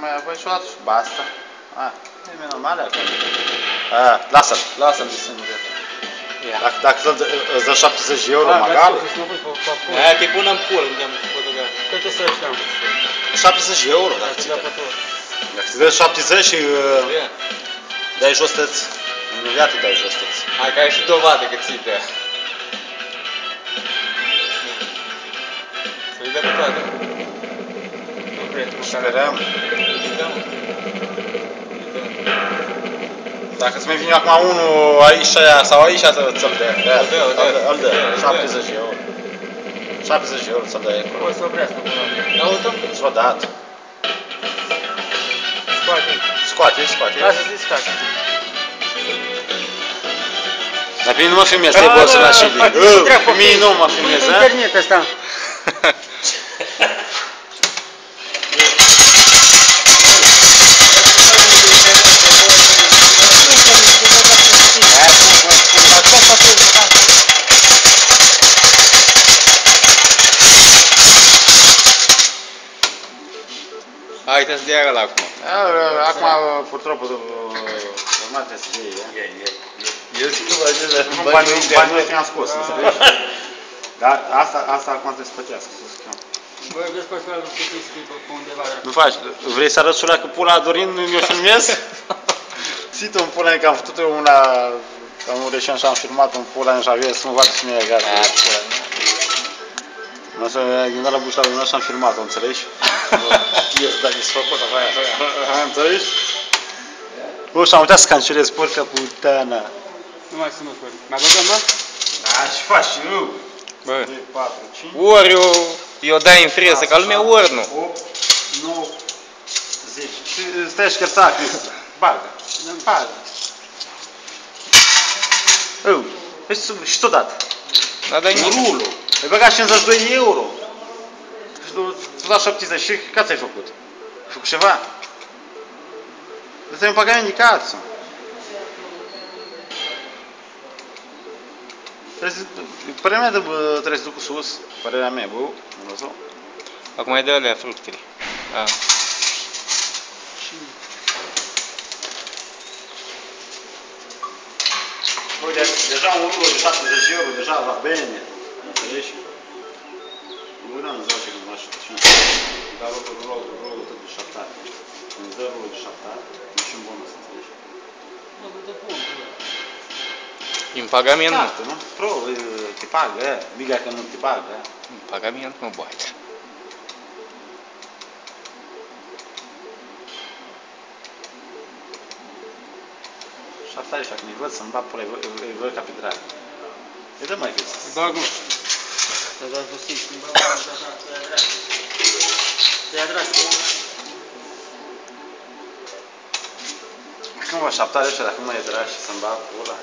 Mai apoi și o dată și basta. E mai normal acolo. Lasă-l, lasă-l de singur. Dacă îți dă 70 de euro, magal. Aia te pun în pul, unde-am fotografat. Cât să știam? 70 de euro, dacă ți dă. Dacă ți dă 70 și dai jos tăți. Imediat îi dai jos tăți. Hai că ai și dovadă că ți-i dă. Să-i dă pe toate. Nu cred. Sperăm. Dacă îți mai vine acum unul aici sau aici, ți-l dă. Îl dă. 70 de euro. 70 de euro ți-l dă acolo. O să oprească până la Auto? Ți-l dat. Scoate. Lasă să-i scoate. Dar pe mine nu mă filmez, te-ai bă să la și pe mine nu mă filmez, ha? Internet ăsta. Hai, te-ți de ăla acum. Acum, purtropul, urmat trebuie să iei, Eu zic că vă ajunge banii ăștia am scos, înțelegi? Dar asta acum trebuie să plătească, să schimb. Bă, vezi pe ăsta lui Pitinsky pe undeva. Nu faci, vrei să arăți că pula a Dorin nu mi-o filmez? Ții tu în pula că am făcut eu una, am reșit și am filmat un pula în Javier să nu vadă cine e gata. Nu să gândea la bușa lui meu și am filmat-o, înțelegi? Eu să dai desfăcut, aia, înțelegi? Bă, și am uitat să cancelez, porca putana. Nu mai sunt măsuri. Mai băgăm, mă? Da, ce faci și eu? Bă, 2, 4, 5, ori eu dai în freză, ca lumea ori nu. 8, 9, 10. Și stai și cherța, Cristi. Bagă. Și tot dat. N-a dat nimic. Rulo. Ai băgat 52 euro. Și tu dat 70. Și ca ți-ai făcut? Ai făcut ceva? Dă-ți un pagament de cață. Părerea mea trebuie să duc sus. Părerea mea, bă. Acum e de alea fructele. Uite, deja un rulo de 70 de euro, deja va bine. Înțelegi? Nu îți dau ce gândă așa. Dar rulul tot de 7 ani. Când îți dă rulul de 7 ani, e și un bonus, înțelegi? În pagament nu. Nu? Pro, te pagă, miga că nu te pagă. În pagament nu bate. Și asta așa, când îi văd să-mi bat pula, îi văd ca pe drag. Îi dă mai gâs. Îi bag, mă. Te-a dat puțin, îi bag, te-a drag. Te-a drag. Cum vă șaptare ăștia, dacă nu mai e drag și să-mi bat pula?